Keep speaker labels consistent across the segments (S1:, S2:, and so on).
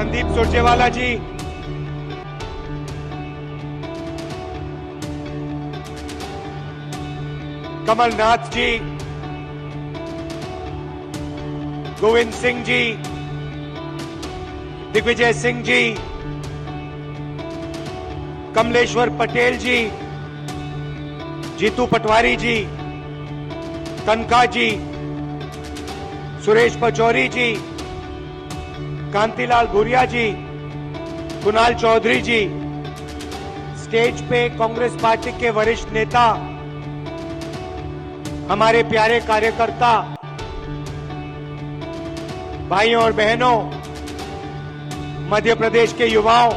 S1: रणदीप सुरजेवाला जी, कमलनाथ जी, गोविंद सिंह जी, दिग्विजय सिंह जी, कमलेश्वर पटेल जी, जीतू पटवारी जी, कनका जी, सुरेश पचौरी जी, कांतिलाल भूरिया जी, कुणाल चौधरी जी, स्टेज पे कांग्रेस पार्टी के वरिष्ठ नेता, हमारे प्यारे कार्यकर्ता, भाइयों और बहनों, मध्य प्रदेश के युवाओं,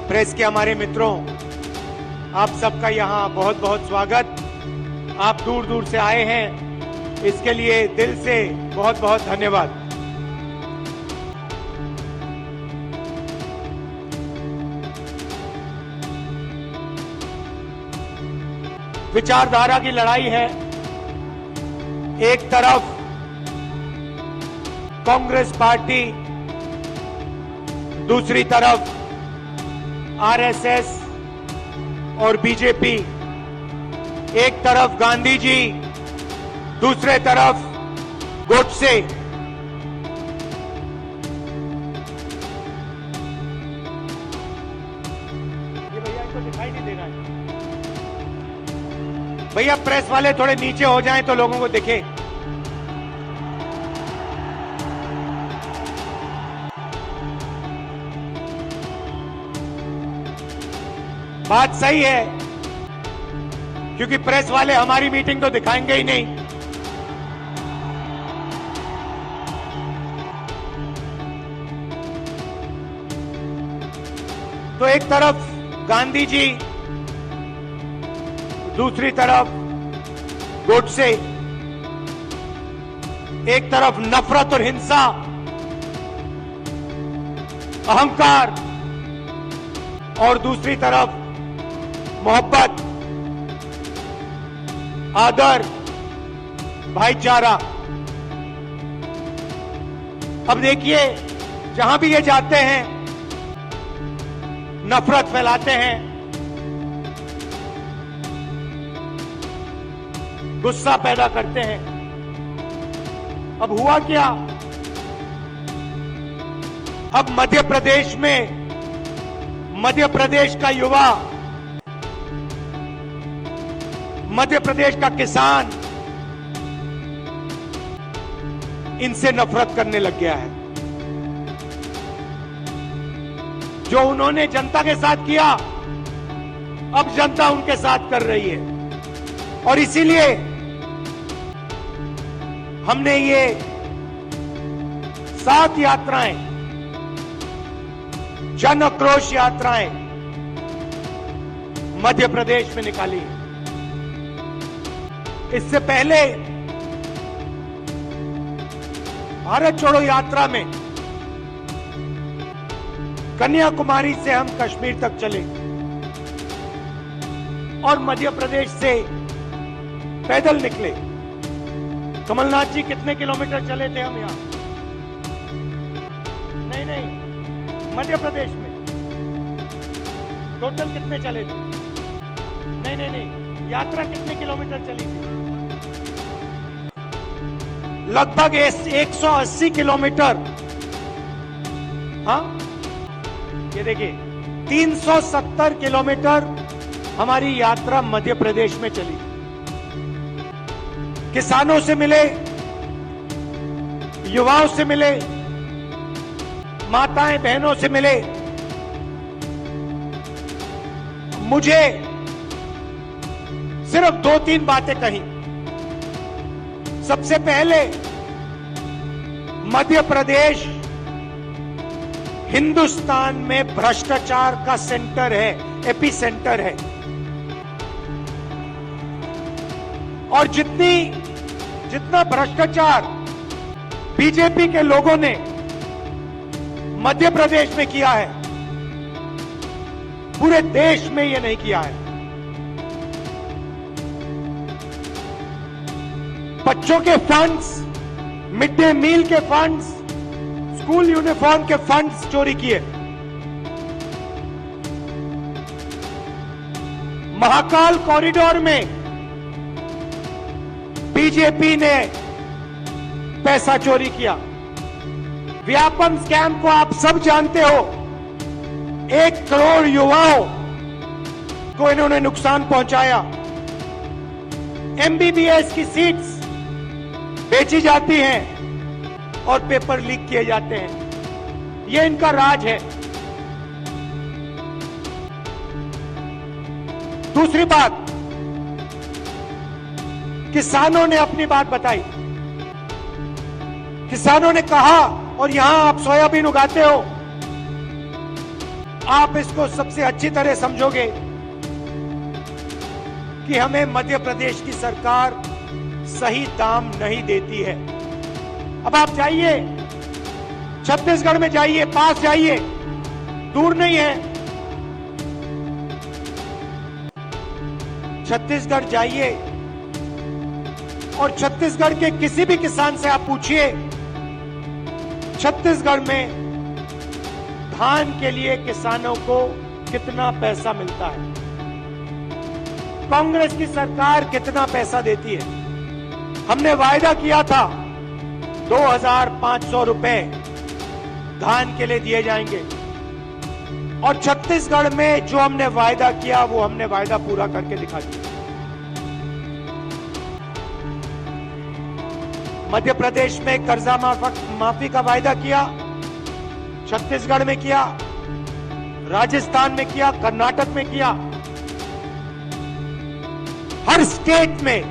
S1: प्रेस के हमारे मित्रों, आप सबका यहां बहुत बहुत स्वागत। आप दूर दूर से आए हैं, इसके लिए दिल से बहुत बहुत धन्यवाद। विचारधारा की लड़ाई है। एक तरफ कांग्रेस पार्टी, दूसरी तरफ आरएसएस और बीजेपी। एक तरफ गांधी जी, दूसरे तरफ गोडसे। ये भैया इनको दिखाई नहीं दे रहा है। भैया प्रेस वाले थोड़े नीचे हो जाएं तो लोगों को दिखे। बात सही है, क्योंकि प्रेस वाले हमारी मीटिंग तो दिखाएंगे ही नहीं। तो एक तरफ गांधी जी, दूसरी तरफ गोडसे। एक तरफ नफरत और हिंसा, अहंकार, और दूसरी तरफ मोहब्बत, आदर, भाईचारा। अब देखिए, जहां भी ये जाते हैं नफरत फैलाते हैं, गुस्सा पैदा करते हैं। अब हुआ क्या? अब मध्य प्रदेश में, मध्य प्रदेश का युवा, मध्य प्रदेश का किसान इनसे नफरत करने लग गया है। जो उन्होंने जनता के साथ किया, अब जनता उनके साथ कर रही है। और इसीलिए हमने ये 7 यात्राएं, जन आक्रोश यात्राएं मध्य प्रदेश में निकाली है। इससे पहले भारत छोड़ो यात्रा में कन्याकुमारी से हम कश्मीर तक चले और मध्य प्रदेश से पैदल निकले। कमलनाथ जी कितने किलोमीटर चले थे हम यहां? नहीं, मध्य प्रदेश में टोटल कितने चले थे? नहीं, यात्रा कितने किलोमीटर चली थी? लगभग 180 किलोमीटर। हाँ, ये देखिए, 370 किलोमीटर हमारी यात्रा मध्य प्रदेश में चली। किसानों से मिले, युवाओं से मिले, माताएं बहनों से मिले। मुझे सिर्फ 2-3 बातें कही। सबसे पहले, मध्य प्रदेश हिंदुस्तान में भ्रष्टाचार का सेंटर है, एपी सेंटर है। और जितना भ्रष्टाचार बीजेपी के लोगों ने मध्य प्रदेश में किया है, पूरे देश में ये नहीं किया है। बच्चों के फंड्स, मिड डे मील के फंड्स, स्कूल यूनिफॉर्म के फंड्स चोरी किए, महाकाल कॉरिडोर में बीजेपी ने पैसा चोरी किया। व्यापम स्कैम को आप सब जानते हो, 1 करोड़ युवाओं को इन्होंने नुकसान पहुंचाया। एमबीबीएस की सीट्स बेची जाती हैं और पेपर लीक किए जाते हैं। यह इनका राज है। दूसरी बात, किसानों ने अपनी बात बताई। किसानों ने कहा, और यहां आप सोयाबीन उगाते हो, आप इसको सबसे अच्छी तरह समझोगे कि हमें मध्य प्रदेश की सरकार सही दाम नहीं देती है। अब आप जाइए, छत्तीसगढ़ में जाइए, पास जाइए, दूर नहीं है, छत्तीसगढ़ जाइए और छत्तीसगढ़ के किसी भी किसान से आप पूछिए, छत्तीसगढ़ में धान के लिए किसानों को कितना पैसा मिलता है, कांग्रेस की सरकार कितना पैसा देती है। हमने वायदा किया था 2500 रुपए धान के लिए दिए जाएंगे, और छत्तीसगढ़ में जो हमने वायदा किया वो हमने वायदा पूरा करके दिखा दिया। मध्य प्रदेश में कर्जा माफी का वायदा किया, छत्तीसगढ़ में किया, राजस्थान में किया, कर्नाटक में किया। हर स्टेट में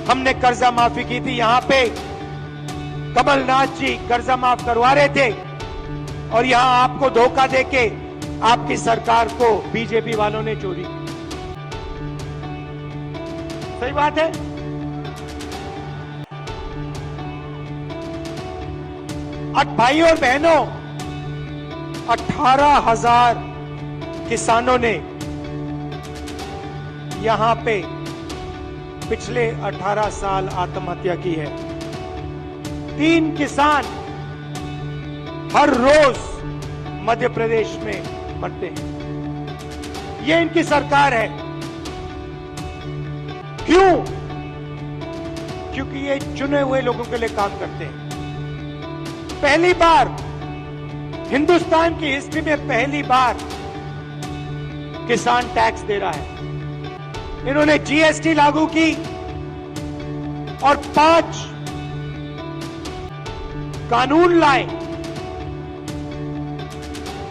S1: हमने कर्जा माफी की थी। यहां पे कमलनाथ जी कर्जा माफ करवा रहे थे और यहां आपको धोखा देके आपकी सरकार को बीजेपी वालों ने चोरी की। सही बात है। भाई और बहनों, 18,000 किसानों ने यहां पे पिछले 18 साल आत्महत्या की है। 3 किसान हर रोज मध्य प्रदेश में मरते हैं। ये इनकी सरकार है। क्यों? क्योंकि ये चुने हुए लोगों के लिए काम करते हैं। पहली बार हिंदुस्तान की हिस्ट्री में पहली बार किसान टैक्स दे रहा है। इन्होंने जीएसटी लागू की और 5 कानून लाए,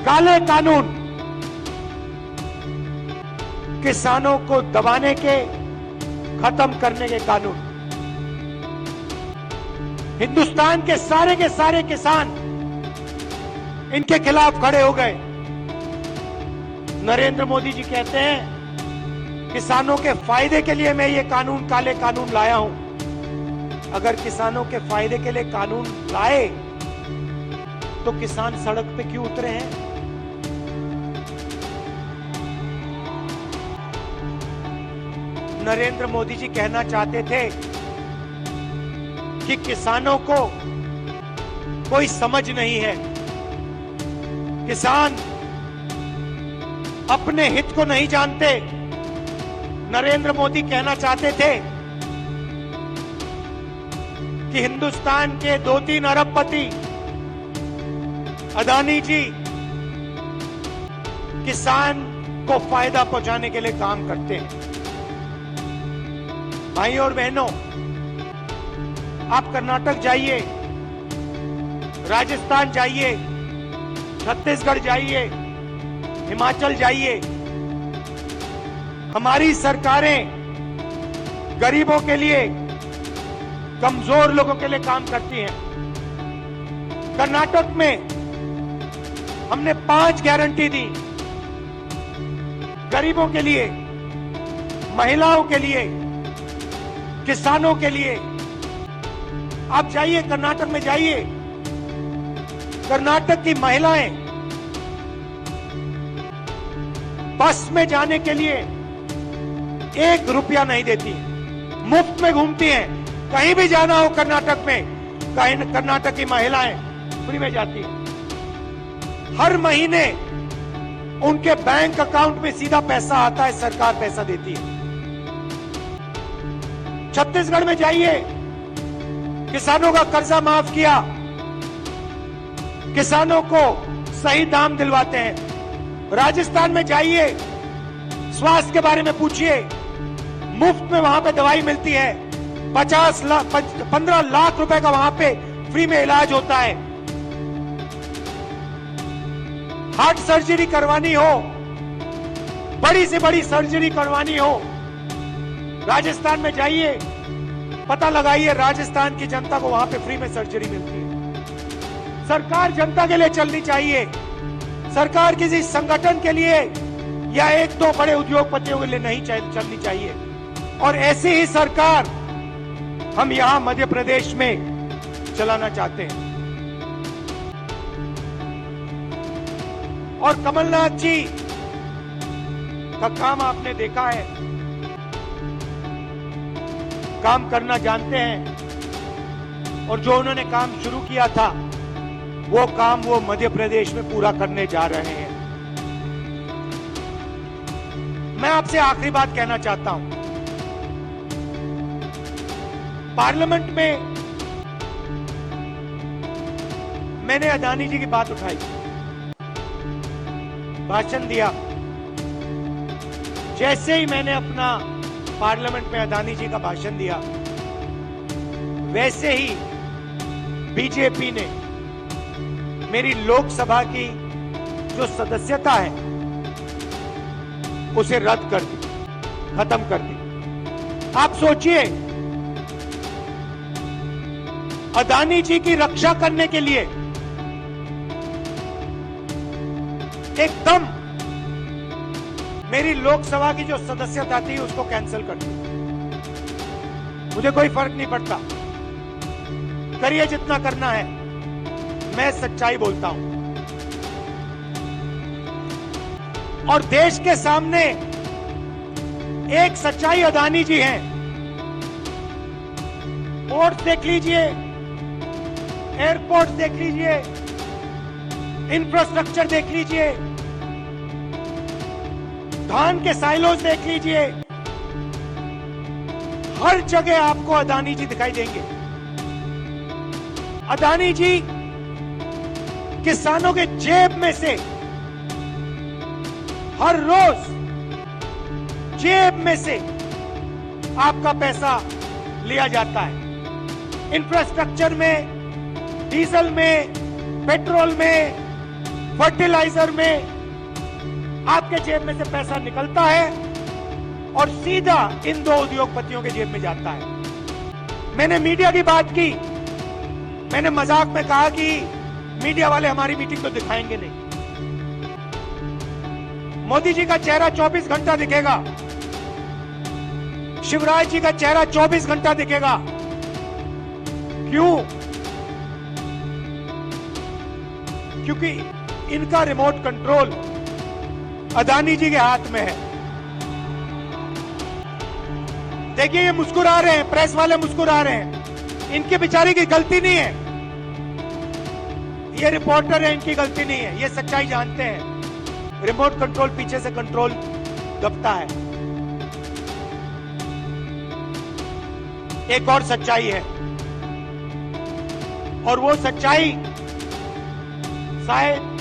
S1: काले कानून, किसानों को दबाने के, खत्म करने के कानून। हिंदुस्तान के सारे किसान इनके खिलाफ खड़े हो गए। नरेंद्र मोदी जी कहते हैं किसानों के फायदे के लिए मैं ये कानून, काले कानून लाया हूं। अगर किसानों के फायदे के लिए कानून लाए तो किसान सड़क पे क्यों उतरे हैं? नरेंद्र मोदी जी कहना चाहते थे कि किसानों को कोई समझ नहीं है, किसान अपने हित को नहीं जानते। नरेंद्र मोदी कहना चाहते थे कि हिंदुस्तान के 2-3 अरबपति अदानी जी किसान को फायदा पहुंचाने के लिए काम करते हैं। भाई और बहनों, आप कर्नाटक जाइए, राजस्थान जाइए, छत्तीसगढ़ जाइए, हिमाचल जाइए, हमारी सरकारें गरीबों के लिए, कमजोर लोगों के लिए काम करती हैं। कर्नाटक में हमने 5 गारंटी दी, गरीबों के लिए, महिलाओं के लिए, किसानों के लिए। आप जाइए, कर्नाटक में जाइए, कर्नाटक की महिलाएं बस में जाने के लिए 1 रुपया नहीं देती, मुफ्त में घूमती हैं। कहीं भी जाना हो कर्नाटक में, कर्नाटक की महिलाएं फ्री में जाती है। हर महीने उनके बैंक अकाउंट में सीधा पैसा आता है, सरकार पैसा देती है। छत्तीसगढ़ में जाइए, किसानों का कर्जा माफ किया, किसानों को सही दाम दिलवाते हैं। राजस्थान में जाइए, स्वास्थ्य के बारे में पूछिए, मुफ्त में वहां पे दवाई मिलती है। 15 लाख रुपए का वहां पे फ्री में इलाज होता है। हार्ट सर्जरी करवानी हो, बड़ी से बड़ी सर्जरी करवानी हो, राजस्थान में जाइए, पता लगाइए, राजस्थान की जनता को वहां पे फ्री में सर्जरी मिलती है। सरकार जनता के लिए चलनी चाहिए, सरकार किसी संगठन के लिए या एक दो बड़े उद्योगपतियों के लिए नहीं चलनी चाहिए। और ऐसी ही सरकार हम यहां मध्य प्रदेश में चलाना चाहते हैं। और कमलनाथ जी का काम आपने देखा है, काम करना जानते हैं, और जो उन्होंने काम शुरू किया था वो काम वो मध्य प्रदेश में पूरा करने जा रहे हैं। मैं आपसे आखिरी बात कहना चाहता हूं, पार्लियामेंट में मैंने अदानी जी की बात उठाई, भाषण दिया। जैसे ही मैंने अपना पार्लियामेंट में अदानी जी का भाषण दिया, वैसे ही बीजेपी ने मेरी लोकसभा की जो सदस्यता है उसे रद्द कर दी, खत्म कर दी। आप सोचिए, अदानी जी की रक्षा करने के लिए एकदम मेरी लोकसभा की जो सदस्यता थी उसको कैंसिल कर दी। मुझे कोई फर्क नहीं पड़ता, करिए जितना करना है, मैं सच्चाई बोलता हूं। और देश के सामने एक सच्चाई अदानी जी हैं। पोर्ट देख लीजिए, एयरपोर्ट देख लीजिए, इंफ्रास्ट्रक्चर देख लीजिए, धान के साइलोज देख लीजिए, हर जगह आपको अदानी जी दिखाई देंगे। अदानी जी किसानों के जेब में से हर रोज जेब में से आपका पैसा लिया जाता है। इंफ्रास्ट्रक्चर में, डीजल में, पेट्रोल में, फर्टिलाइजर में आपके जेब में से पैसा निकलता है और सीधा इन दो उद्योगपतियों के जेब में जाता है। मैंने मीडिया की बात की, मैंने मजाक में कहा कि मीडिया वाले हमारी मीटिंग तो दिखाएंगे नहीं। मोदी जी का चेहरा 24 घंटा दिखेगा, शिवराज जी का चेहरा 24 घंटा दिखेगा। क्यों? क्योंकि इनका रिमोट कंट्रोल अदानी जी के हाथ में है। देखिए, ये मुस्कुरा रहे हैं, प्रेस वाले मुस्कुरा रहे हैं, इनके बेचारे की गलती नहीं है, ये रिपोर्टर है, इनकी गलती नहीं है, ये सच्चाई जानते हैं। रिमोट कंट्रोल पीछे से कंट्रोल दबता है। एक और सच्चाई है, और वो सच्चाई शायद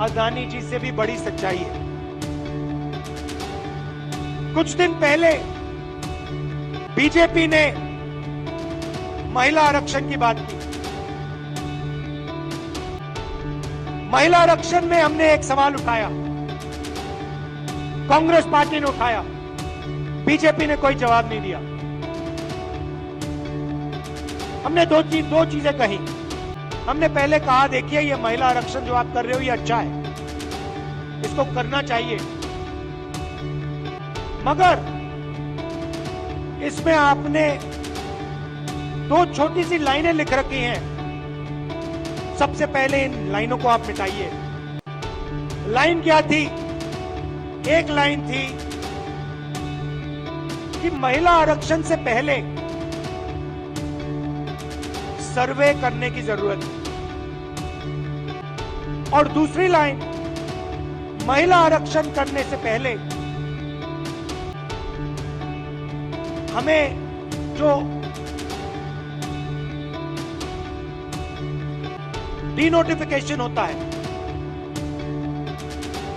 S1: अदानी जी से भी बड़ी सच्चाई है। कुछ दिन पहले बीजेपी ने महिला आरक्षण की बात की। महिला आरक्षण में हमने एक सवाल उठाया, कांग्रेस पार्टी ने उठाया, बीजेपी ने कोई जवाब नहीं दिया। हमने दो चीजें कही। हमने पहले कहा, देखिए ये महिला आरक्षण जो आप कर रहे हो ये अच्छा है, इसको करना चाहिए, मगर इसमें आपने दो छोटी सी लाइनें लिख रखी हैं। सबसे पहले इन लाइनों को आप मिटाइए। लाइन क्या थी? एक लाइन थी कि महिला आरक्षण से पहले सर्वे करने की जरूरत है। और दूसरी लाइन, महिला आरक्षण करने से पहले हमें जो डीनोटिफिकेशन होता है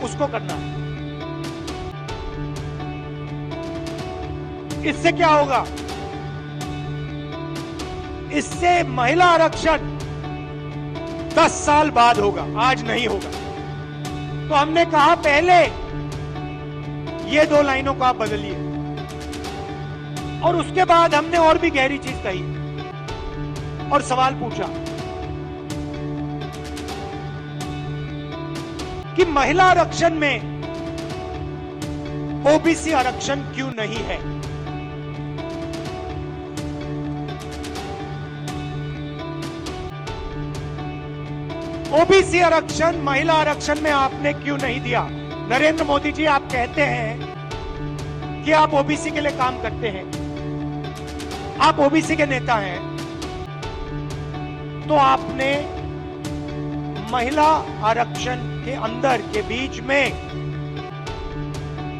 S1: उसको करना है। इससे क्या होगा? इससे महिला आरक्षण 10 साल बाद होगा, आज नहीं होगा। तो हमने कहा पहले ये 2 लाइनों को आप बदलिए, और उसके बाद हमने और भी गहरी चीज कही और सवाल पूछा कि महिला आरक्षण में ओबीसी आरक्षण क्यों नहीं है? ओबीसी आरक्षण महिला आरक्षण में आपने क्यों नहीं दिया? नरेंद्र मोदी जी, आप कहते हैं कि आप ओबीसी के लिए काम करते हैं, आप ओबीसी के नेता हैं, तो आपने महिला आरक्षण के अंदर के बीच में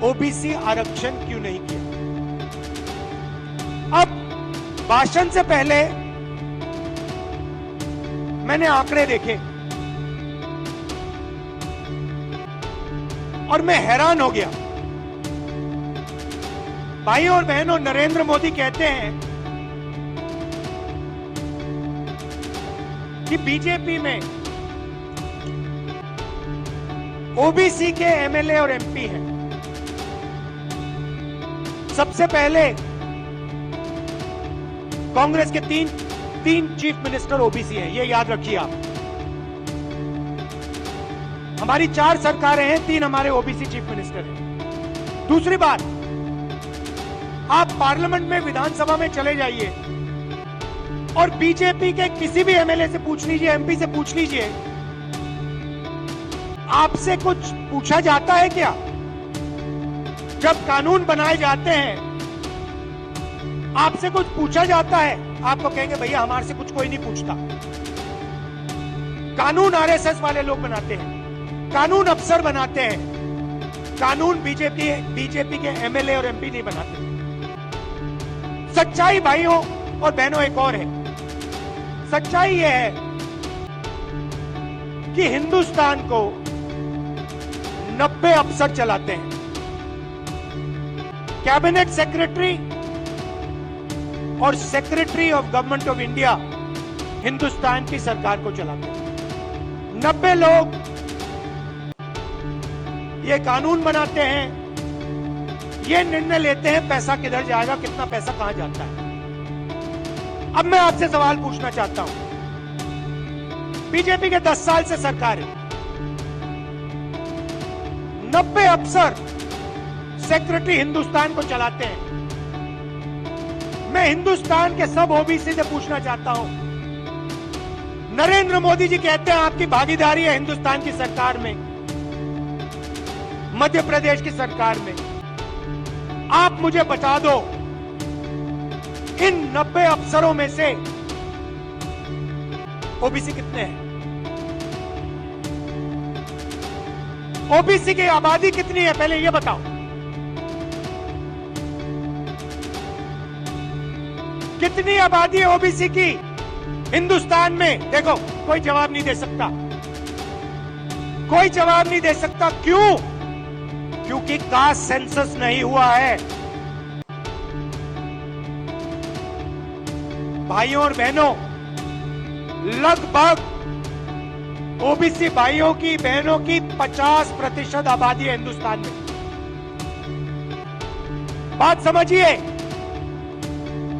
S1: ओबीसी आरक्षण क्यों नहीं किया? अब भाषण से पहले मैंने आंकड़े देखे और मैं हैरान हो गया। भाई और बहनों, नरेंद्र मोदी कहते हैं कि बीजेपी में ओबीसी के एमएलए और एमपी हैं। सबसे पहले कांग्रेस के तीन चीफ मिनिस्टर ओबीसी हैं, ये याद रखिए आप। हमारी 4 सरकारें हैं, 3 हमारे ओबीसी चीफ मिनिस्टर हैं। दूसरी बात, आप पार्लियामेंट में, विधानसभा में चले जाइए और बीजेपी के किसी भी एमएलए से पूछ लीजिए, एमपी से पूछ लीजिए, आपसे कुछ पूछा जाता है क्या? जब कानून बनाए जाते हैं आपसे कुछ पूछा जाता है? आपको कहेंगे भैया हमारे से कुछ कोई नहीं पूछता। कानून आरएसएस वाले लोग बनाते हैं, कानून अफसर बनाते हैं, कानून बीजेपी के एमएलए और एमपी नहीं बनाते। सच्चाई भाइयों और बहनों एक और है। सच्चाई यह है कि हिंदुस्तान को 90 अफसर चलाते हैं। कैबिनेट सेक्रेटरी और secretary of government of India Hindustan की सरकार को चलाते हैं। 90 लोग ये कानून बनाते हैं, ये निर्णय लेते हैं पैसा किधर जाएगा, कितना पैसा कहां जाता है। अब मैं आपसे सवाल पूछना चाहता हूं, बीजेपी के 10 साल से सरकार है, 90 अफसर सेक्रेटरी हिंदुस्तान को चलाते हैं। मैं हिंदुस्तान के सब ओबीसी से पूछना चाहता हूं, नरेंद्र मोदी जी कहते हैं आपकी भागीदारी है हिंदुस्तान की सरकार में, मध्य प्रदेश की सरकार में। आप मुझे बता दो, इन 90 अफसरों में से ओबीसी कितने हैं? ओबीसी की आबादी कितनी है पहले ये बताओ। कितनी आबादी है ओबीसी की हिंदुस्तान में? देखो, कोई जवाब नहीं दे सकता, कोई जवाब नहीं दे सकता। क्यों? क्योंकि कास्ट सेंसस नहीं हुआ है। भाइयों और बहनों, लगभग ओबीसी भाइयों की बहनों की 50% आबादी है हिंदुस्तान में। बात समझिए,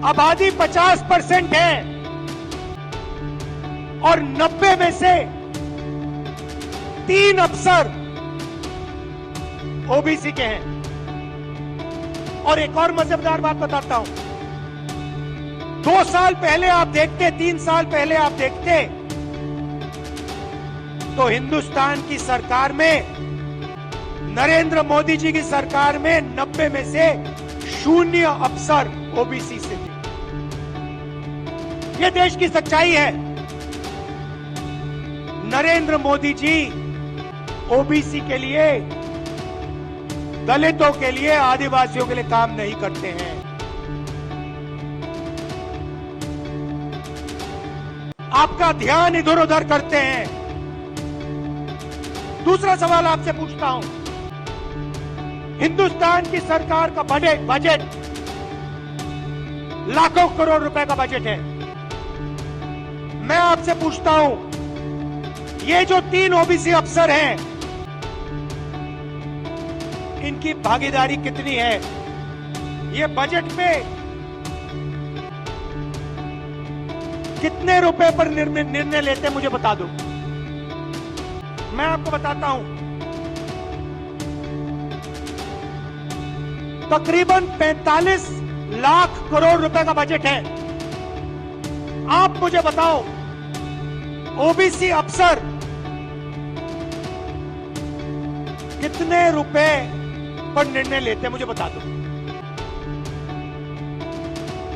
S1: आबादी 50% है और 90 में से 3 अफसर ओबीसी के हैं। और एक और मजेदार बात बताता हूं, 2 साल पहले आप देखते, 3 साल पहले आप देखते तो हिंदुस्तान की सरकार में, नरेंद्र मोदी जी की सरकार में 90 में से 0 अफसर ओबीसी से थे। यह देश की सच्चाई है। नरेंद्र मोदी जी ओबीसी के लिए, दलितों के लिए, आदिवासियों के लिए काम नहीं करते हैं। आपका ध्यान इधर उधर करते हैं। दूसरा सवाल आपसे पूछता हूं, हिंदुस्तान की सरकार का बजट लाखों करोड़ रुपए का बजट है। मैं आपसे पूछता हूं, ये जो 3 ओबीसी अफसर हैं, इनकी भागीदारी कितनी है? ये बजट में कितने रुपए पर निर्णय लेते हैं, मुझे बता दो। मैं आपको बताता हूं, तकरीबन 45 लाख करोड़ रुपए का बजट है। आप मुझे बताओ, ओबीसी अफसर कितने रुपए पर निर्णय लेते हैं, मुझे बता दो।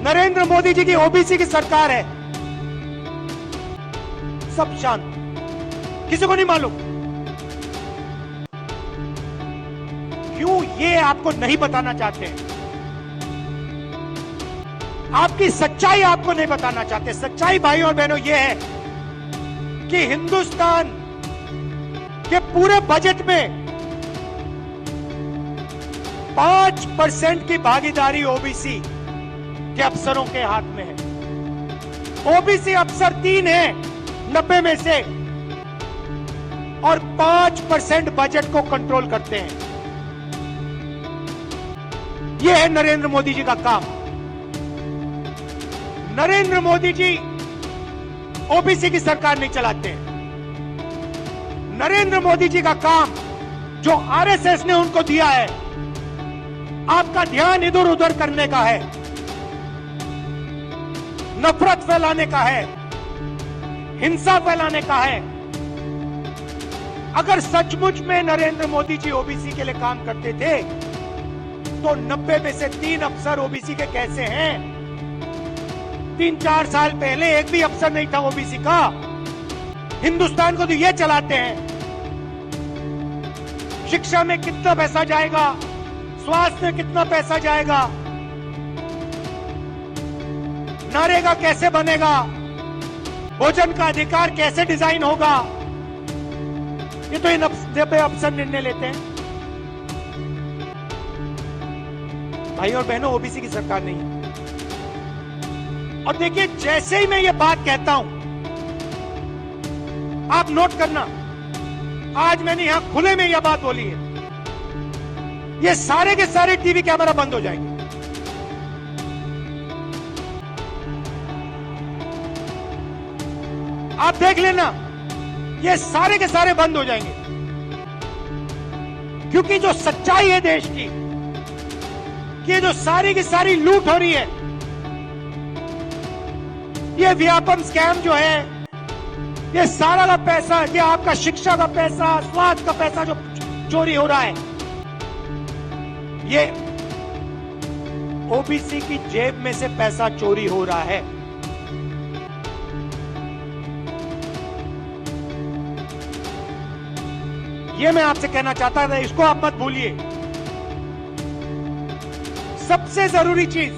S1: नरेंद्र मोदी जी की ओबीसी की सरकार है, सब शांत, किसी को नहीं मालूम। क्यों? ये आपको नहीं बताना चाहते हैं, आपकी सच्चाई आपको नहीं बताना चाहते। सच्चाई भाइयों और बहनों ये है कि हिंदुस्तान के पूरे बजट में 5% की भागीदारी ओबीसी के अफसरों के हाथ में है। ओबीसी अफसर 3 हैं 90 में से, और 5% बजट को कंट्रोल करते हैं। यह है नरेंद्र मोदी जी का काम। नरेंद्र मोदी जी ओबीसी की सरकार नहीं चलाते हैं। नरेंद्र मोदी जी का काम जो आरएसएस ने उनको दिया है, आपका ध्यान इधर उधर करने का है, नफरत फैलाने का है, हिंसा फैलाने का है। अगर सचमुच में नरेंद्र मोदी जी ओबीसी के लिए काम करते थे, तो 90 में से 3 अफसर ओबीसी के कैसे हैं? 3-4 साल पहले एक भी अफसर नहीं था ओबीसी का। हिंदुस्तान को तो ये चलाते हैं। शिक्षा में कितना पैसा जाएगा, स्वास्थ्य में कितना पैसा जाएगा, नरेगा कैसे बनेगा, भोजन का अधिकार कैसे डिजाइन होगा, ये तो इन अफसर निर्णय लेते हैं। भाई और बहनों, ओबीसी की सरकार नहीं है। और देखिए, जैसे ही मैं ये बात कहता हूं, आप नोट करना, आज मैंने यहां खुले में यह बात बोली है, ये सारे के सारे टीवी कैमरा बंद हो जाएंगे। आप देख लेना, ये सारे के सारे बंद हो जाएंगे। क्योंकि जो सच्चाई है देश की, कि जो सारी की सारी लूट हो रही है, ये व्यापम स्कैम जो है, ये सारा का पैसा, ये आपका शिक्षा का पैसा, स्वास्थ्य का पैसा जो चोरी हो रहा है, ये ओबीसी की जेब में से पैसा चोरी हो रहा है। ये मैं आपसे कहना चाहता था, इसको आप मत भूलिए। सबसे जरूरी चीज,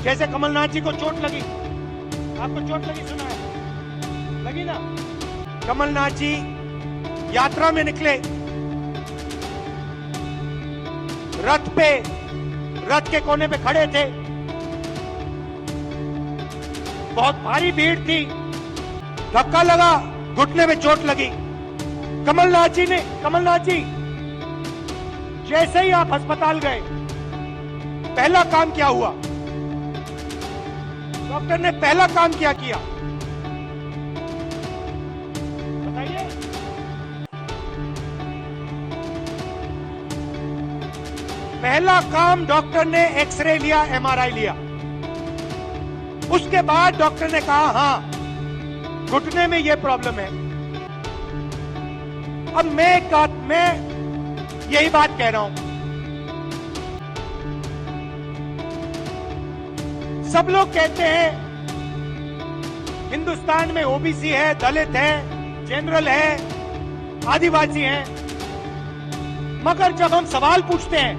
S1: जैसे कमलनाथ जी को चोट लगी, आपको चोट लगी, सुना है, लगी ना? कमलनाथ जी यात्रा में निकले, रथ के कोने पे खड़े थे, बहुत भारी भीड़ थी, धक्का लगा, घुटने में चोट लगी। कमलनाथ जी जैसे ही आप अस्पताल गए, पहला काम क्या हुआ? डॉक्टर ने पहला काम क्या किया, बताइए? पहला काम डॉक्टर ने एक्सरे लिया, एमआरआई लिया। उसके बाद डॉक्टर ने कहा, हां, घुटने में यह प्रॉब्लम है। अब मैं यही बात कह रहा हूं, सब लोग कहते हैं हिंदुस्तान में ओबीसी है, दलित है, जनरल है, आदिवासी हैं, मगर जब हम सवाल पूछते हैं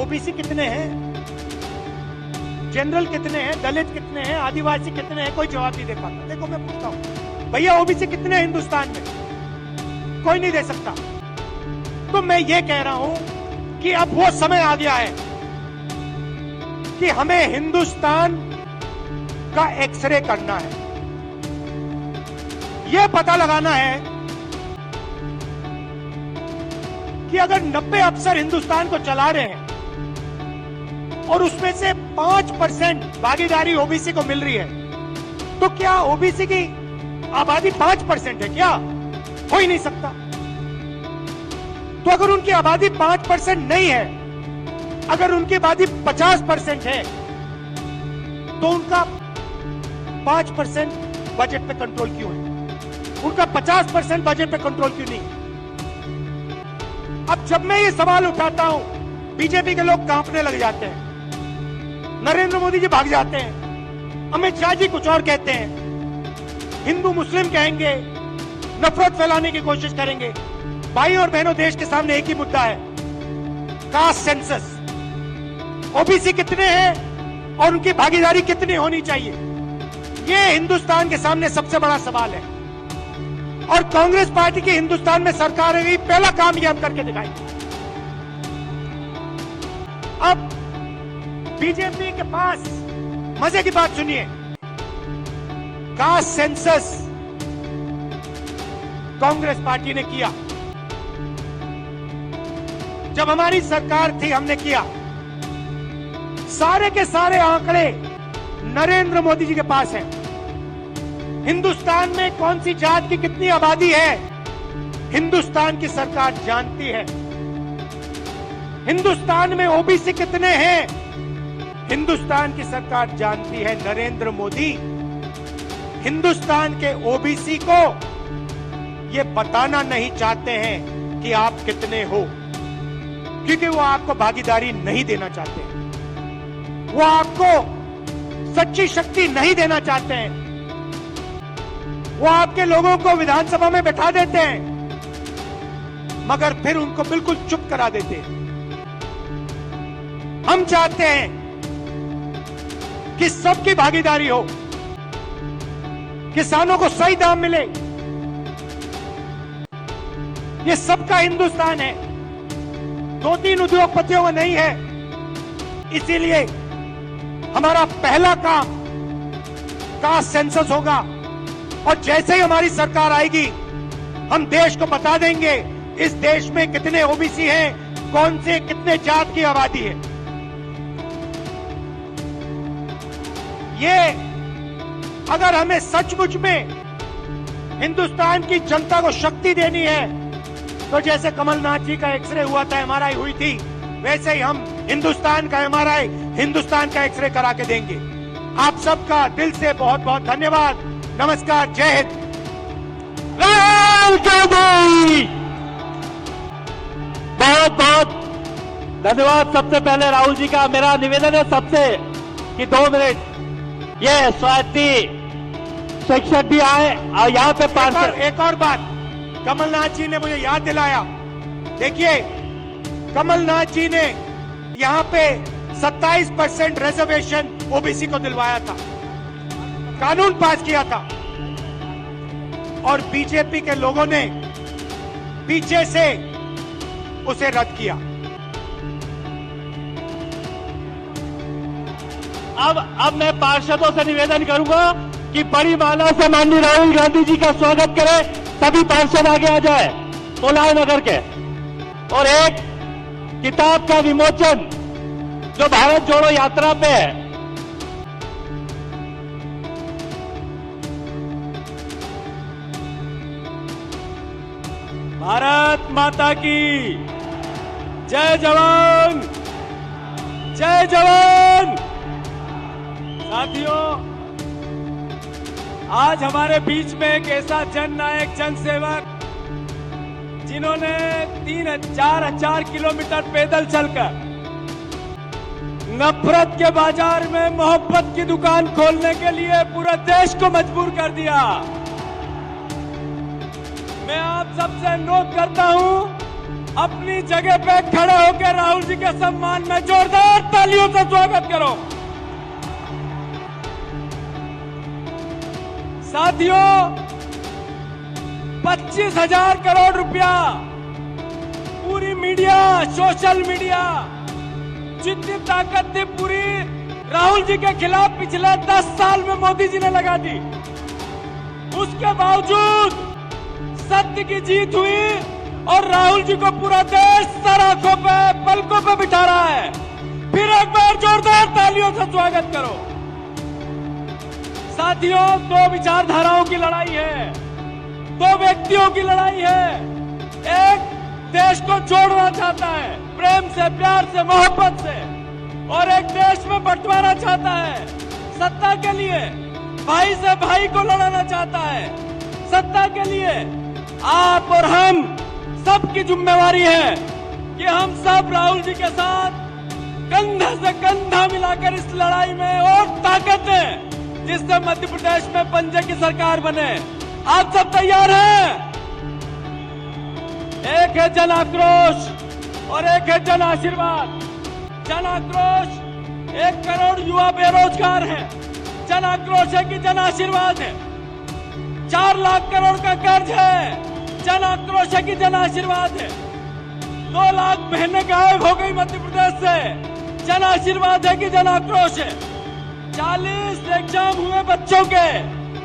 S1: ओबीसी कितने हैं, जनरल कितने हैं, दलित कितने हैं, आदिवासी कितने हैं, कोई जवाब नहीं दे पाता। देखो मैं पूछता हूं भैया ओबीसी कितने हैं हिंदुस्तान में, कोई नहीं दे सकता। तो मैं ये कह रहा हूं कि अब वो समय आ गया है कि हमें हिंदुस्तान का एक्सरे करना है, यह पता लगाना है कि अगर 90 अफसर हिंदुस्तान को चला रहे हैं और उसमें से 5% भागीदारी ओबीसी को मिल रही है, तो क्या ओबीसी की आबादी 5% है क्या? हो ही नहीं सकता। तो अगर उनकी आबादी 5% नहीं है, अगर उनकी आबादी 50% है, तो उनका 5% बजट पे कंट्रोल क्यों है? उनका 50% बजट पे कंट्रोल क्यों नहीं? अब जब मैं ये सवाल उठाता हूं, बीजेपी के लोग कांपने लग जाते हैं, नरेंद्र मोदी जी भाग जाते हैं, अमित शाह जी कुछ और कहते हैं, हिंदू मुस्लिम कहेंगे, नफरत फैलाने की कोशिश करेंगे। भाई और बहनों, देश के सामने एक ही मुद्दा है, कास्ट सेंसस। ओबीसी कितने हैं और उनकी भागीदारी कितनी होनी चाहिए, ये हिंदुस्तान के सामने सबसे बड़ा सवाल है। और कांग्रेस पार्टी की हिंदुस्तान में सरकार है, पहला काम ये हम करके दिखाएंगे। अब बीजेपी के पास मजे की बात सुनिए, कास्ट सेंसस कांग्रेस पार्टी ने किया, जब हमारी सरकार थी हमने किया। सारे के सारे आंकड़े नरेंद्र मोदी जी के पास हैं। हिंदुस्तान में कौन सी जात की कितनी आबादी है, हिंदुस्तान की सरकार जानती है। हिंदुस्तान में ओबीसी कितने हैं, हिंदुस्तान की सरकार जानती है। नरेंद्र मोदी हिंदुस्तान के ओबीसी को ये बताना नहीं चाहते हैं कि आप कितने हो, क्योंकि वो आपको भागीदारी नहीं देना चाहते हैं, वो आपको सच्ची शक्ति नहीं देना चाहते हैं। वो आपके लोगों को विधानसभा में बैठा देते हैं, मगर फिर उनको बिल्कुल चुप करा देते हैं। हम चाहते हैं कि सबकी भागीदारी हो, किसानों को सही दाम मिले। ये सबका हिंदुस्तान है, 2-3 उद्योगपतियों का नहीं है। इसीलिए हमारा पहला काम कास्ट सेंसस होगा, और जैसे ही हमारी सरकार आएगी हम देश को बता देंगे इस देश में कितने ओबीसी हैं, कौन से कितने जात की आबादी है। ये अगर हमें सचमुच में हिंदुस्तान की जनता को शक्ति देनी है, तो जैसे कमलनाथ जी का एक्सरे हुआ था, एमआरआई हुई थी, वैसे ही हम हिंदुस्तान का एमआरआई, हिंदुस्तान का एक्सरे करा के देंगे। आप सबका दिल से बहुत बहुत धन्यवाद। नमस्कार, जय हिंद।
S2: बहुत बहुत धन्यवाद। सबसे पहले राहुल जी का मेरा निवेदन है सबसे कि 2 मिनट ये स्वाति शिक्षक भी आए और यहाँ पे
S1: एक और बात कमलनाथ जी ने मुझे याद दिलाया। देखिए, कमलनाथ जी ने यहाँ पे 27% रिजर्वेशन ओबीसी को दिलवाया था, कानून पास किया था, और बीजेपी के लोगों ने पीछे से उसे रद्द किया।
S2: अब मैं पार्षदों से निवेदन करूंगा कि बड़ी माला से माननीय राहुल गांधी जी का स्वागत करें। सभी पार्षद आगे आ जाए कोलाय नगर के, और एक किताब का विमोचन जो भारत जोड़ो यात्रा पे है। भारत माता की जय जवान, जय जवान। साथियों, आज हमारे बीच में एक ऐसा जननायक, जनसेवक, जिन्होंने 3-4 किलोमीटर पैदल चलकर नफरत के बाजार में मोहब्बत की दुकान खोलने के लिए पूरे देश को मजबूर कर दिया।
S3: मैं आप सबसे अनुरोध करता हूं, अपनी जगह पे खड़े होकर राहुल जी के सम्मान में जोरदार तालियों से स्वागत करो। साथियों, 25,000 करोड़ रुपया पूरी मीडिया, सोशल मीडिया, जितनी ताकत थी पूरी राहुल जी के खिलाफ पिछले 10 साल में मोदी जी ने लगा दी। उसके बावजूद सत्य की जीत हुई और राहुल जी को पूरा देश सर आंखों पे, पलकों पे बिठा रहा है। फिर एक बार जोरदार तालियों से स्वागत करो। साथियों, दो विचारधाराओं की लड़ाई है, दो व्यक्तियों की लड़ाई है। एक देश को जोड़ना चाहता है प्रेम से, प्यार से, मोहब्बत से, और एक देश में बंटवारा चाहता है सत्ता के लिए, भाई से भाई को लड़ाना चाहता है सत्ता के लिए। आप और हम सबकी जिम्मेवारी है कि हम सब राहुल जी के साथ कंधे से कंधा मिलाकर इस लड़ाई में और ताकत दें, जिससे मध्य प्रदेश में पंजे की सरकार बने। आप सब तैयार हैं? एक है जन आक्रोश और एक है जन आशीर्वाद। जन आक्रोश, 1 करोड़ युवा बेरोजगार हैं। जन आक्रोश है कि जन आशीर्वाद है। 4 लाख करोड़ का कर्ज है। जन आक्रोश है कि जन आशीर्वाद है। 2 लाख बहनें गायब हो गई मध्य प्रदेश से। जन आशीर्वाद है कि जन आक्रोश है। 40 एग्जाम हुए बच्चों के,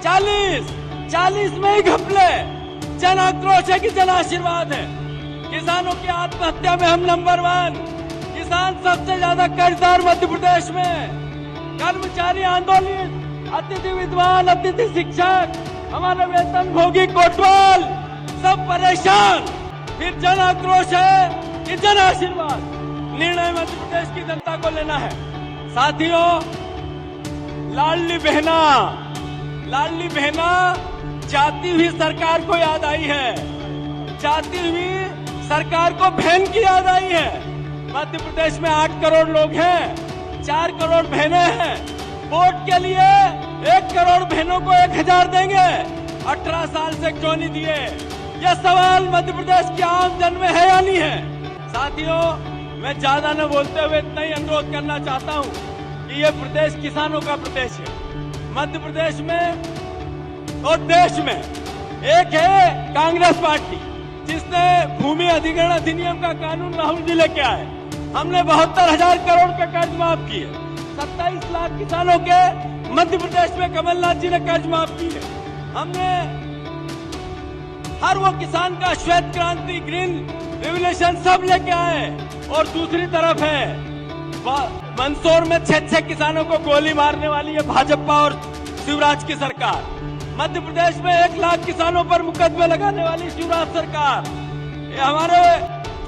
S3: 40 में ही घपले। जन आक्रोश है कि जन आशीर्वाद है। किसानों की आत्महत्या में हम नंबर 1, किसान सबसे ज्यादा कर्जदार मध्य प्रदेश में। कर्मचारी आंदोलन, अतिथि विद्वान, अतिथि शिक्षक, हमारे वेतन भोगी कोटवाल सब परेशान। फिर जन आक्रोश है कि जन आशीर्वाद। निर्णय मध्य प्रदेश की जनता को लेना है। साथियों, लाडली बहना जाती हुई सरकार को याद आई है। जाती हुई सरकार को बहन की याद आई है। मध्य प्रदेश में 8 करोड़ लोग हैं, 4 करोड़ बहनें हैं। वोट के लिए 1 करोड़ बहनों को 1,000 देंगे। 18 साल से क्यों नहीं दिए? यह सवाल मध्य प्रदेश के आम जन में है या नहीं है? साथियों, मैं ज्यादा न बोलते हुए इतना ही अनुरोध करना चाहता हूं कि यह प्रदेश किसानों का प्रदेश है। मध्य प्रदेश में और देश में एक है कांग्रेस पार्टी, जिसने भूमि अधिग्रहण अधिनियम का कानून राहुल जी लेके आए। हमने 72,000 करोड़ का कर्ज माफ किए। 27 लाख किसानों के मध्य प्रदेश में कमलनाथ जी ने कर्ज माफ किए। हमने हर वो किसान का श्वेत क्रांति, ग्रीन रेवोल्यूशन सब लेके आए। और दूसरी तरफ है मंदसौर में 6 किसानों को गोली मारने वाली है भाजपा और शिवराज की सरकार। मध्य प्रदेश में 1 लाख किसानों पर मुकदमे लगाने वाली शिवराज सरकार। ये हमारे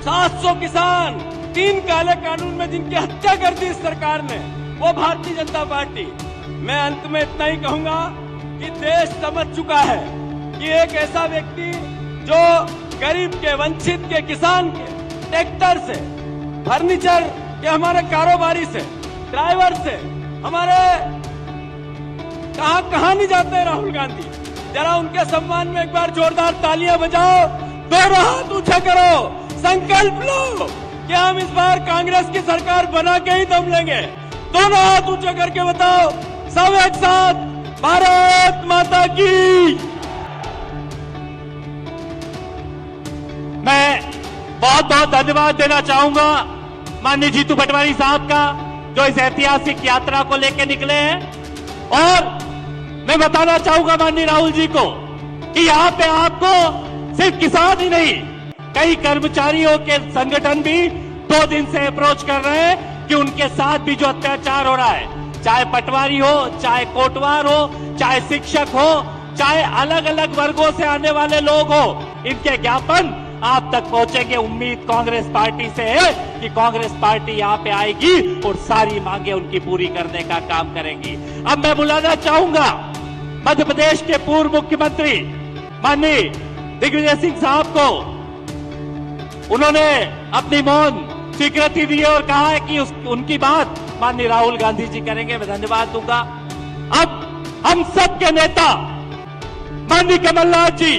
S3: 700 किसान 3 काले कानून में जिनकी हत्या कर दी इस सरकार ने, वो भारतीय जनता पार्टी। मैं अंत में इतना ही कहूंगा कि देश समझ चुका है कि एक ऐसा व्यक्ति जो गरीब के, वंचित के, किसान के, ट्रैक्टर से, फर्नीचर के, हमारे कारोबारी से, ड्राइवर से, हमारे कहां नहीं जाते हैं राहुल गांधी। जरा उनके सम्मान में एक बार जोरदार तालियां बजाओ, दोनों हाथ ऊंचे करो, संकल्प लो कि हम इस बार कांग्रेस की सरकार बना के ही दम लेंगे। दोनों हाथ ऊंचे करके बताओ, सब एक साथ, भारत माता की।
S2: मैं बहुत बहुत धन्यवाद देना चाहूंगा माननीय जीतू पटवारी साहब का, जो इस ऐतिहासिक यात्रा को लेकर निकले हैं। और मैं बताना चाहूंगा माननीय राहुल जी को कि यहाँ पे आपको सिर्फ किसान ही नहीं, कई कर्मचारियों के संगठन भी 2 दिन से अप्रोच कर रहे हैं कि उनके साथ भी जो अत्याचार हो रहा है, चाहे पटवारी हो, चाहे कोटवार हो, चाहे शिक्षक हो, चाहे अलग अलग वर्गों से आने वाले लोग हो, इनके ज्ञापन आप तक पहुंचेंगे। उम्मीद कांग्रेस पार्टी से है कि कांग्रेस पार्टी यहाँ पे आएगी और सारी मांगे उनकी पूरी करने का काम करेंगी। अब मैं बुलाना चाहूंगा मध्य प्रदेश के पूर्व मुख्यमंत्री माननीय दिग्विजय सिंह साहब को। उन्होंने अपनी मौन स्वीकृति दी और कहा है कि उनकी बात माननीय राहुल गांधी जी करेंगे। मैं धन्यवाद दूंगा। अब हम सब के नेता माननीय कमलनाथ जी,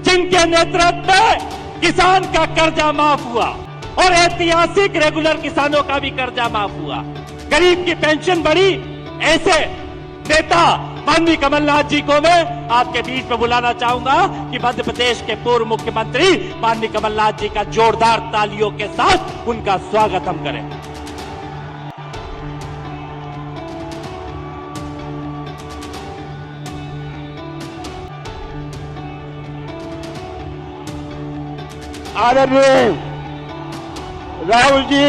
S2: जिनके नेतृत्व में किसान का कर्जा माफ हुआ और ऐतिहासिक रेगुलर किसानों का भी कर्जा माफ हुआ, गरीब की पेंशन बढ़ी। ऐसे नेता माननीय कमलनाथ जी को मैं आपके बीच में बुलाना चाहूंगा कि मध्य प्रदेश के पूर्व मुख्यमंत्री माननीय कमलनाथ जी का जोरदार तालियों के साथ उनका स्वागत हम करें।
S1: आदरणीय राहुल जी,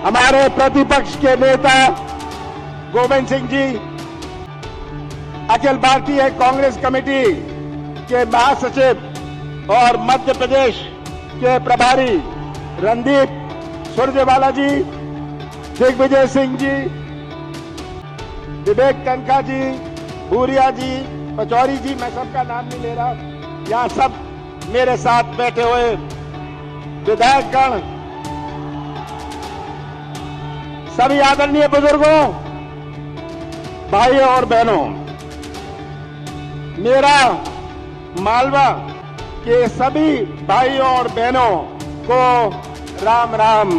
S1: हमारे प्रतिपक्ष के नेता गोविंद सिंह जी, अखिल भारतीय कांग्रेस कमेटी के महासचिव और मध्य प्रदेश के प्रभारी रणदीप सुरजेवाला जी, दिग्विजय सिंह जी, विवेक कनका जी, भूरिया जी, पचौरी जी, मैं सबका नाम नहीं ले रहा, यहाँ सब मेरे साथ बैठे हुए विधायकगण, सभी आदरणीय बुजुर्गों, भाइयों और बहनों, मेरा मालवा के सभी भाइयों और बहनों को राम राम।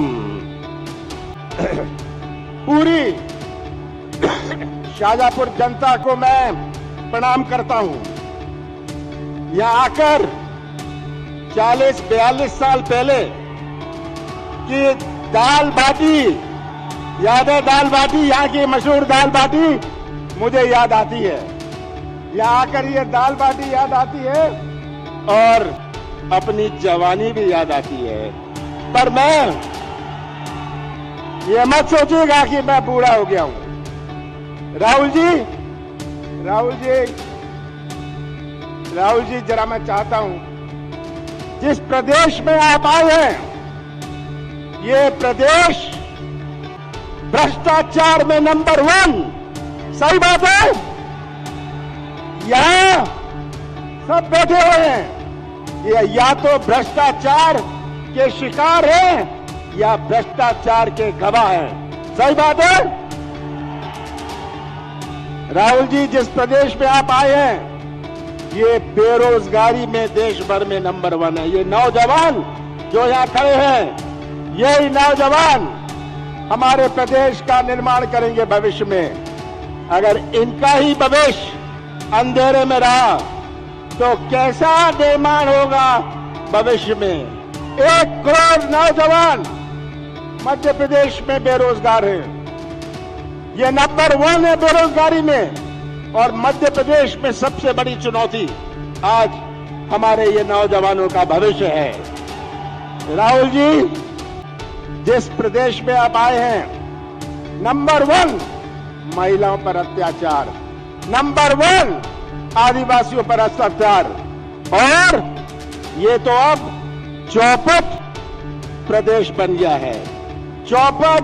S1: पूरी शाहजहांपुर जनता को मैं प्रणाम करता हूं। यहां आकर 40-42 साल पहले की दाल बाटी याद है? दाल बाटी, यहाँ की मशहूर दाल बाटी मुझे याद आती है। यहाँ आकर ये दाल बाटी याद आती है और अपनी जवानी भी याद आती है। पर मैं ये मत सोचिएगा कि मैं बूढ़ा हो गया हूं। राहुल जी, जरा मैं चाहता हूं, जिस प्रदेश में आप आए हैं, ये प्रदेश भ्रष्टाचार में नंबर 1, सही बात है? यहां सब बैठे हुए हैं, ये या तो भ्रष्टाचार के शिकार हैं या भ्रष्टाचार के गवाह हैं, सही बात है? राहुल जी, जिस प्रदेश में आप आए हैं, ये बेरोजगारी में देश भर में नंबर 1 है। ये नौजवान जो यहां खड़े हैं, यही नौजवान हमारे प्रदेश का निर्माण करेंगे भविष्य में। अगर इनका ही भविष्य अंधेरे में रहा तो कैसा निर्माण होगा भविष्य में? 1 करोड़ नौजवान मध्य प्रदेश में बेरोजगार हैं। ये नंबर 1 है बेरोजगारी में, और मध्य प्रदेश में सबसे बड़ी चुनौती आज हमारे ये नौजवानों का भविष्य है। राहुल जी, जिस प्रदेश में आप आए हैं, नंबर 1 महिलाओं पर अत्याचार, नंबर 1 आदिवासियों पर अत्याचार, और ये तो अब चौपट प्रदेश बन गया है। चौपट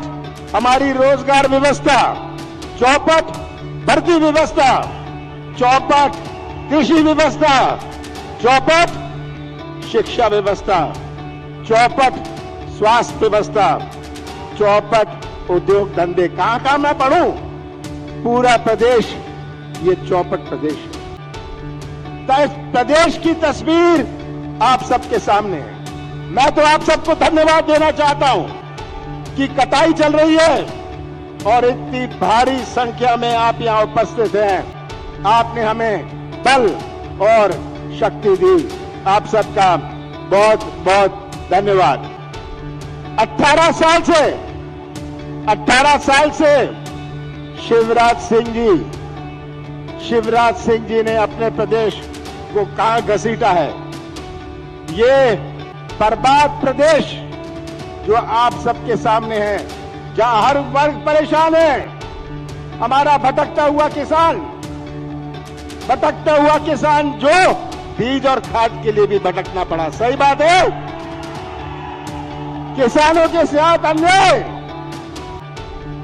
S1: हमारी रोजगार व्यवस्था, चौपट भर्ती व्यवस्था, चौपट कृषि व्यवस्था, चौपट शिक्षा व्यवस्था, चौपट स्वास्थ्य व्यवस्था, चौपट उद्योग धंधे। कहां मैं पढ़ूं? पूरा प्रदेश ये चौपट प्रदेश है। इस प्रदेश की तस्वीर आप सबके सामने है। मैं तो आप सबको धन्यवाद देना चाहता हूं कि कटाई चल रही है और इतनी भारी संख्या में आप यहां उपस्थित हैं। आपने हमें बल और शक्ति दी। आप सबका बहुत बहुत धन्यवाद। 18 साल से शिवराज सिंह जी ने अपने प्रदेश को कहां घसीटा है। ये बर्बाद प्रदेश जो आप सबके सामने है, जहां हर वर्ग परेशान है। हमारा भटकता हुआ किसान जो बीज और खाद के लिए भी भटकना पड़ा, सही बात है? किसानों के साथ अन्याय,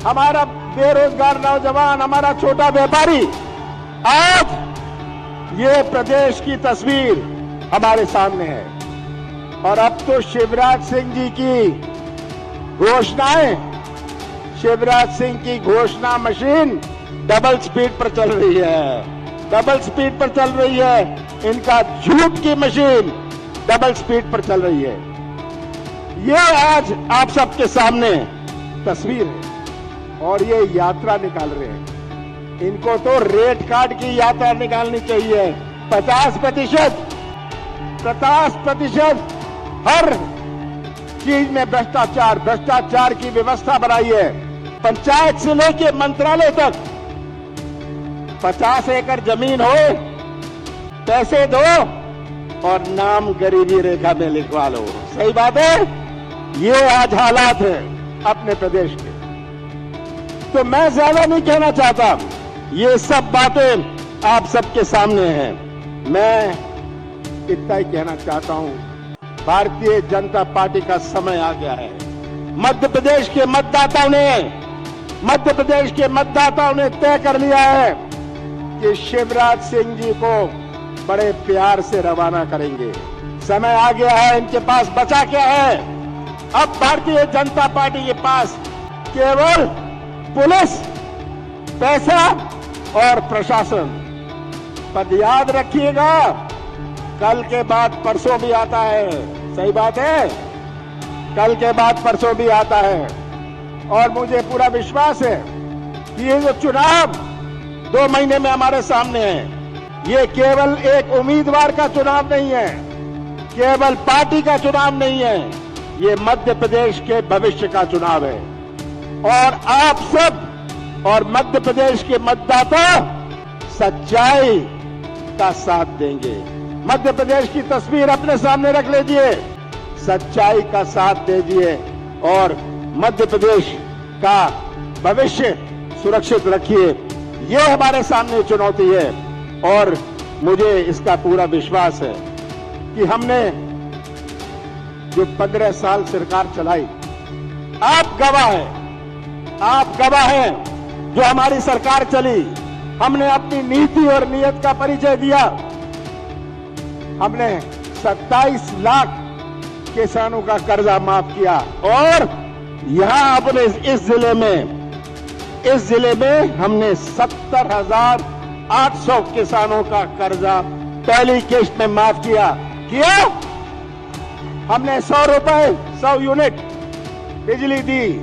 S1: हमारा बेरोजगार नौजवान, हमारा छोटा व्यापारी। आज ये प्रदेश की तस्वीर हमारे सामने है। और अब तो शिवराज सिंह जी की घोषणाएं, शिवराज सिंह की घोषणा मशीन डबल स्पीड पर चल रही है।
S4: डबल स्पीड पर चल रही है, इनका झूठ की मशीन डबल स्पीड पर चल रही है। ये आज आप सबके सामने तस्वीर है और ये यात्रा निकाल रहे हैं। इनको तो रेट कार्ड की यात्रा निकालनी चाहिए। 50% हर चीज में भ्रष्टाचार की व्यवस्था बनाई है। पंचायत से लेके मंत्रालय तक 50 एकड़ जमीन हो, पैसे दो और नाम गरीबी रेखा में लिखवा लो। सही बात है। ये आज हालात है अपने प्रदेश के। तो मैं ज्यादा नहीं कहना चाहता, ये सब बातें आप सबके सामने हैं। मैं इतना ही कहना चाहता हूं, भारतीय जनता पार्टी का समय आ गया है। मध्य प्रदेश के मतदाताओं ने तय कर लिया है कि शिवराज सिंह जी को बड़े प्यार से रवाना करेंगे। समय आ गया है, इनके पास बचा क्या है? अब भारतीय जनता पार्टी के पास केवल पुलिस, पैसा और प्रशासन। पर याद रखिएगा, कल के बाद परसों भी आता है। सही बात है, कल के बाद परसों भी आता है। और मुझे पूरा विश्वास है कि ये जो चुनाव 2 महीने में हमारे सामने है, ये केवल एक उम्मीदवार का चुनाव नहीं है, केवल पार्टी का चुनाव नहीं है, ये मध्य प्रदेश के भविष्य का चुनाव है। और आप सब और मध्य प्रदेश के मतदाता सच्चाई का साथ देंगे। मध्य प्रदेश की तस्वीर अपने सामने रख लीजिए, सच्चाई का साथ दीजिए और मध्य प्रदेश का भविष्य सुरक्षित रखिए। ये हमारे सामने चुनौती है और मुझे इसका पूरा विश्वास है कि हमने जो 15 साल सरकार चलाई, आप गवाह हैं जो हमारी सरकार चली। हमने अपनी नीति और नियत का परिचय दिया। हमने 27 लाख किसानों का कर्जा माफ किया और यहां अपने इस जिले में हमने 70,800 किसानों का कर्जा पहली किश्त में माफ किया। हमने 100 रुपए 100 यूनिट बिजली दी।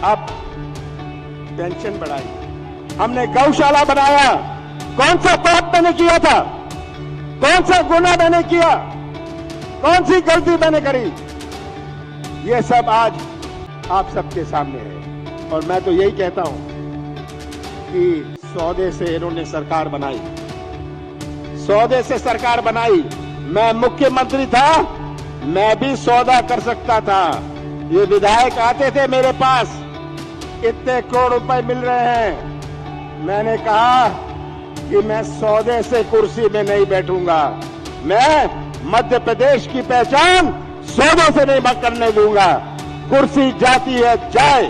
S4: अब पेंशन बढ़ाई। हमने गौशाला बनाया। कौन सा पाप मैंने किया था? कौन सा गुनाह मैंने किया? कौन सी गलती मैंने करी? ये सब आज आप सबके सामने है और मैं तो यही कहता हूं कि सौदे से इन्होंने सरकार बनाई, सौदे से सरकार बनाई। मैं मुख्यमंत्री था, मैं भी सौदा कर सकता था। ये विधायक आते थे मेरे पास, इतने करोड़ रुपए मिल रहे हैं। मैंने कहा कि मैं सौदे से कुर्सी में नहीं बैठूंगा। मैं मध्य प्रदेश की पहचान सौदे से नहीं करने दूंगा। कुर्सी जाती है जाए।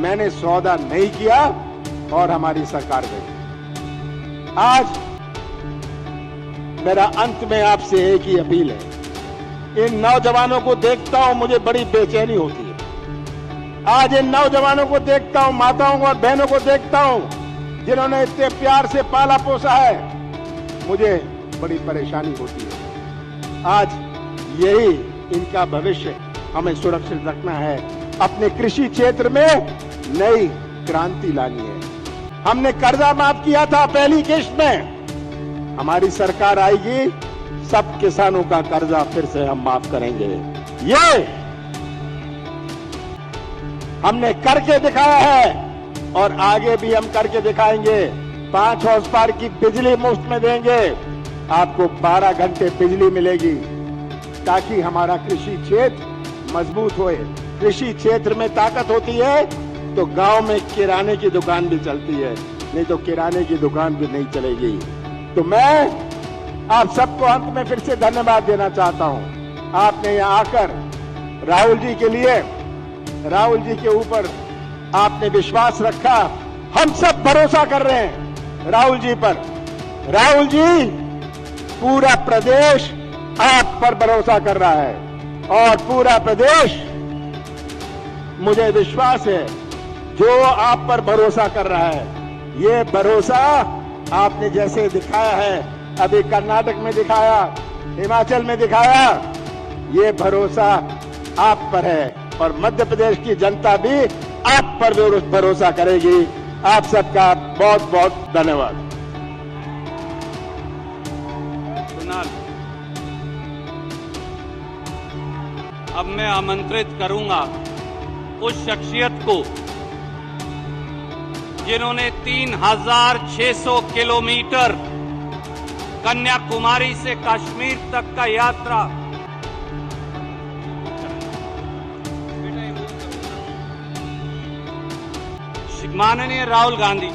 S4: मैंने सौदा नहीं किया और हमारी सरकार गई। आज मेरा अंत में आपसे एक ही अपील है। इन नौजवानों को देखता हूं, मुझे बड़ी बेचैनी होती है। आज इन नौजवानों को देखता हूं, माताओं और बहनों को देखता हूं जिन्होंने इतने प्यार से पाला पोसा है, मुझे बड़ी परेशानी होती है। आज यही इनका भविष्य हमें सुरक्षित रखना है। अपने कृषि क्षेत्र में नई क्रांति लानी है। हमने कर्जा माफ किया था पहली किश्त में, हमारी सरकार आएगी, सब किसानों का कर्जा फिर से हम माफ करेंगे। ये हमने करके दिखाया है और आगे भी हम करके दिखाएंगे। 5 हॉर्स पावर की बिजली मुफ्त में देंगे, आपको 12 घंटे बिजली मिलेगी ताकि हमारा कृषि क्षेत्र मजबूत होए। कृषि क्षेत्र में ताकत होती है तो गांव में किराने की दुकान भी चलती है, नहीं तो किराने की दुकान भी नहीं चलेगी। तो मैं आप सबको अंत में फिर से धन्यवाद देना चाहता हूं। आपने यहां आकर राहुल जी के लिए, राहुल जी के ऊपर आपने विश्वास रखा। हम सब भरोसा कर रहे हैं राहुल जी पर। राहुल जी, पूरा प्रदेश आप पर भरोसा कर रहा है और पूरा प्रदेश, मुझे विश्वास है जो आप पर भरोसा कर रहा है, ये भरोसा आपने जैसे दिखाया है, अभी कर्नाटक में दिखाया, हिमाचल में दिखाया, ये भरोसा आप पर है और मध्य प्रदेश की जनता भी आप पर भरोसा करेगी। आप सबका बहुत बहुत धन्यवाद।
S3: कुणाल, अब मैं आमंत्रित करूंगा उस शख्सियत को जिन्होंने 3600 किलोमीटर कन्याकुमारी से कश्मीर तक का यात्रा माननीय राहुल गांधी